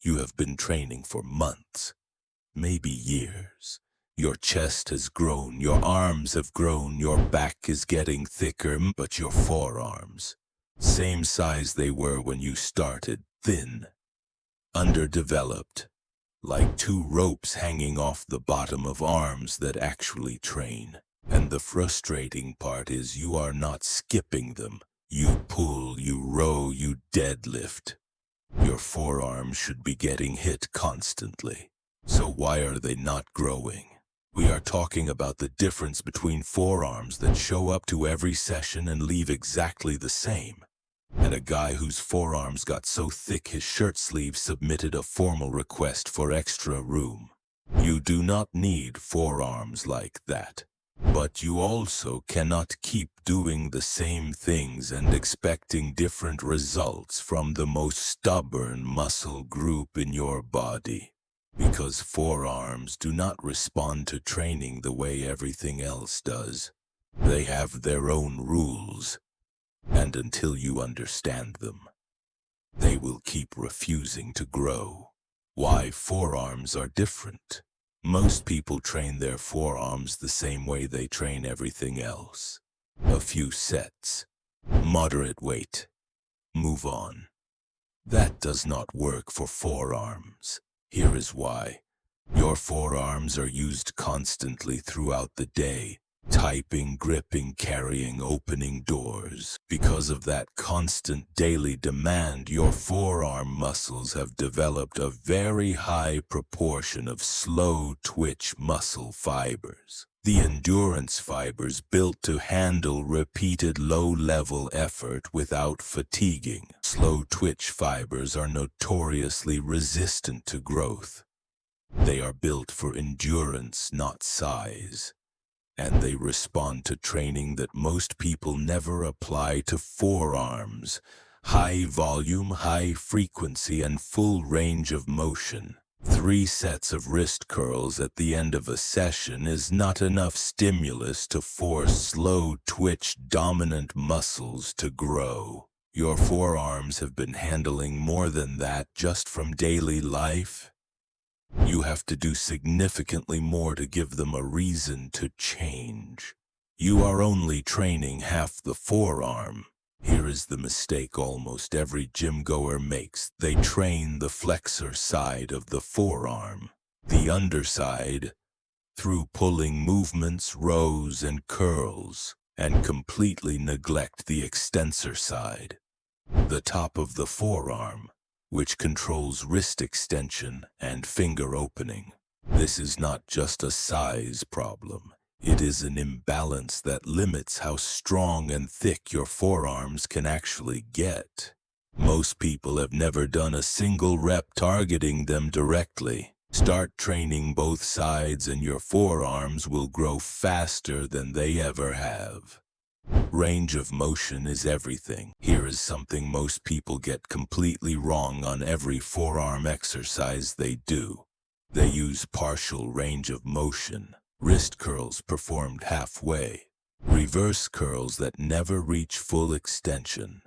You have been training for months, maybe years. Your chest has grown, your arms have grown, your back is getting thicker, but your forearms, same size they were when you started, thin, underdeveloped, like two ropes hanging off the bottom of arms that actually train. And the frustrating part is you are not skipping them. You pull, you row, you deadlift. Your forearms should be getting hit constantly. So why are they not growing? We are talking about the difference between forearms that show up to every session and leave exactly the same, and a guy whose forearms got so thick his shirt sleeve submitted a formal request for extra room. You do not need forearms like that. But you also cannot keep doing the same things and expecting different results from the most stubborn muscle group in your body. Because forearms do not respond to training the way everything else does. They have their own rules, and until you understand them, they will keep refusing to grow. Why forearms are different? Most people train their forearms the same way they train everything else. A few sets, moderate weight, move on. That does not work for forearms. Here is why. Your forearms are used constantly throughout the day. Typing, gripping, carrying, opening doors. Because of that constant daily demand, your forearm muscles have developed a very high proportion of slow twitch muscle fibers. The endurance fibers built to handle repeated low-level effort without fatiguing. Slow twitch fibers are notoriously resistant to growth. They are built for endurance, not size. And they respond to training that most people never apply to forearms. High volume, high frequency, and full range of motion. 3 sets of wrist curls at the end of a session is not enough stimulus to force slow twitch dominant muscles to grow. Your forearms have been handling more than that just from daily life. You have to do significantly more to give them a reason to change. You are only training half the forearm. Here is the mistake almost every gym goer makes. They train the flexor side of the forearm, the underside, through pulling movements, rows, and curls, and completely neglect the extensor side, the top of the forearm, which controls wrist extension and finger opening. This is not just a size problem. It is an imbalance that limits how strong and thick your forearms can actually get. Most people have never done a single rep targeting them directly. Start training both sides and your forearms will grow faster than they ever have. Range of motion is everything. Here is something most people get completely wrong on every forearm exercise they do. They use partial range of motion. Wrist curls performed halfway. Reverse curls that never reach full extension.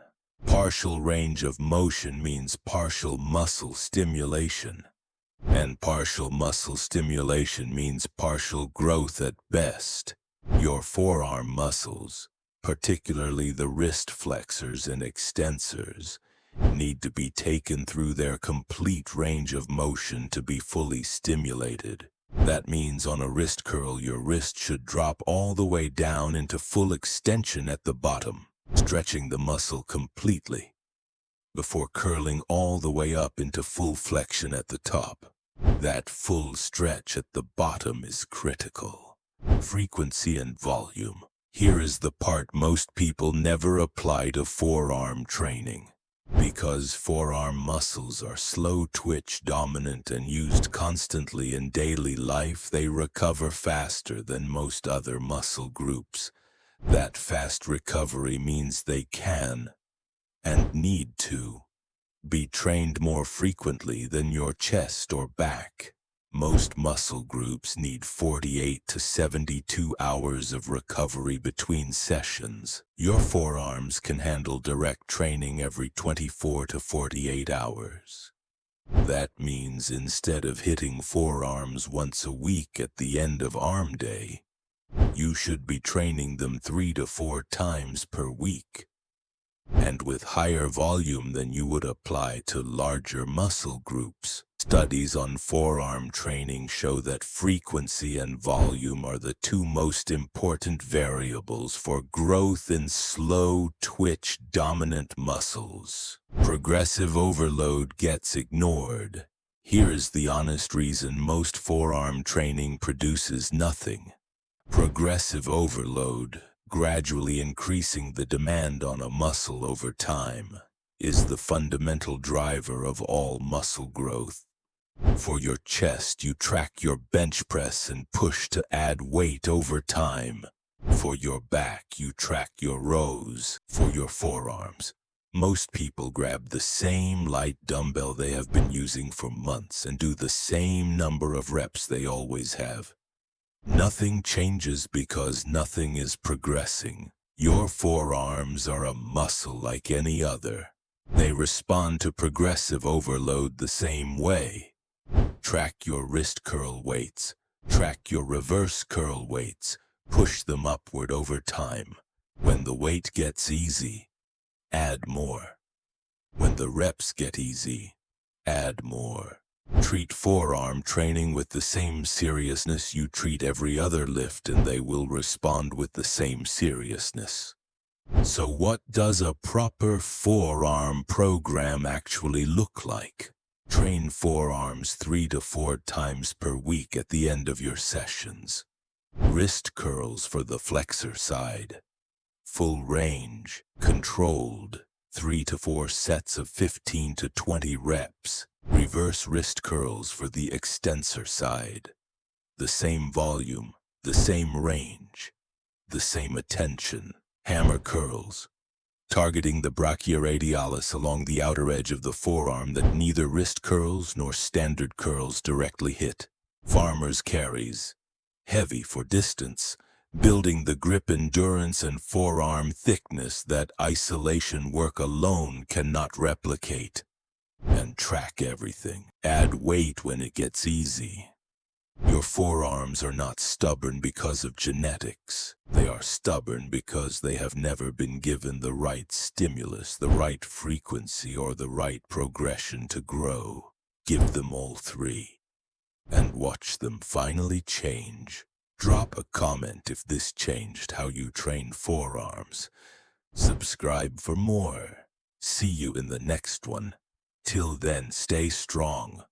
Partial range of motion means partial muscle stimulation. And partial muscle stimulation means partial growth at best. Your forearm muscles, particularly the wrist flexors and extensors, need to be taken through their complete range of motion to be fully stimulated. That means on a wrist curl, your wrist should drop all the way down into full extension at the bottom, stretching the muscle completely, before curling all the way up into full flexion at the top. That full stretch at the bottom is critical. Frequency and volume. Here is the part most people never apply to forearm training. Because forearm muscles are slow twitch dominant and used constantly in daily life, they recover faster than most other muscle groups. That fast recovery means they can, and need to, be trained more frequently than your chest or back. Most muscle groups need 48 to 72 hours of recovery between sessions. Your forearms can handle direct training every 24 to 48 hours. That means instead of hitting forearms once a week at the end of arm day, you should be training them 3 to 4 times per week, and with higher volume than you would apply to larger muscle groups. Studies on forearm training show that frequency and volume are the two most important variables for growth in slow twitch dominant muscles. Progressive overload gets ignored. Here's the honest reason most forearm training produces nothing. Progressive overload, gradually increasing the demand on a muscle over time, is the fundamental driver of all muscle growth. For your chest, you track your bench press and push to add weight over time. For your back, you track your rows. For your forearms, most people grab the same light dumbbell they have been using for months and do the same number of reps they always have. Nothing changes because nothing is progressing. Your forearms are a muscle like any other. They respond to progressive overload the same way. Track your wrist curl weights. Track your reverse curl weights. Push them upward over time. When the weight gets easy, add more. When the reps get easy, add more. Treat forearm training with the same seriousness you treat every other lift, and they will respond with the same seriousness. So what does a proper forearm program actually look like? Train forearms 3 to 4 times per week at the end of your sessions. Wrist curls for the flexor side. Full range, controlled, 3 to 4 sets of 15 to 20 reps. Reverse wrist curls for the extensor side. The same volume, the same range, the same attention. Hammer curls, targeting the brachioradialis along the outer edge of the forearm that neither wrist curls nor standard curls directly hit. Farmer's carries, heavy for distance, building the grip endurance and forearm thickness that isolation work alone cannot replicate. And track everything. Add weight when it gets easy. Your forearms are not stubborn because of genetics. They are stubborn because they have never been given the right stimulus, the right frequency, or the right progression to grow. Give them all three, and watch them finally change. Drop a comment if this changed how you train forearms. Subscribe for more. See you in the next one. Till then, stay strong.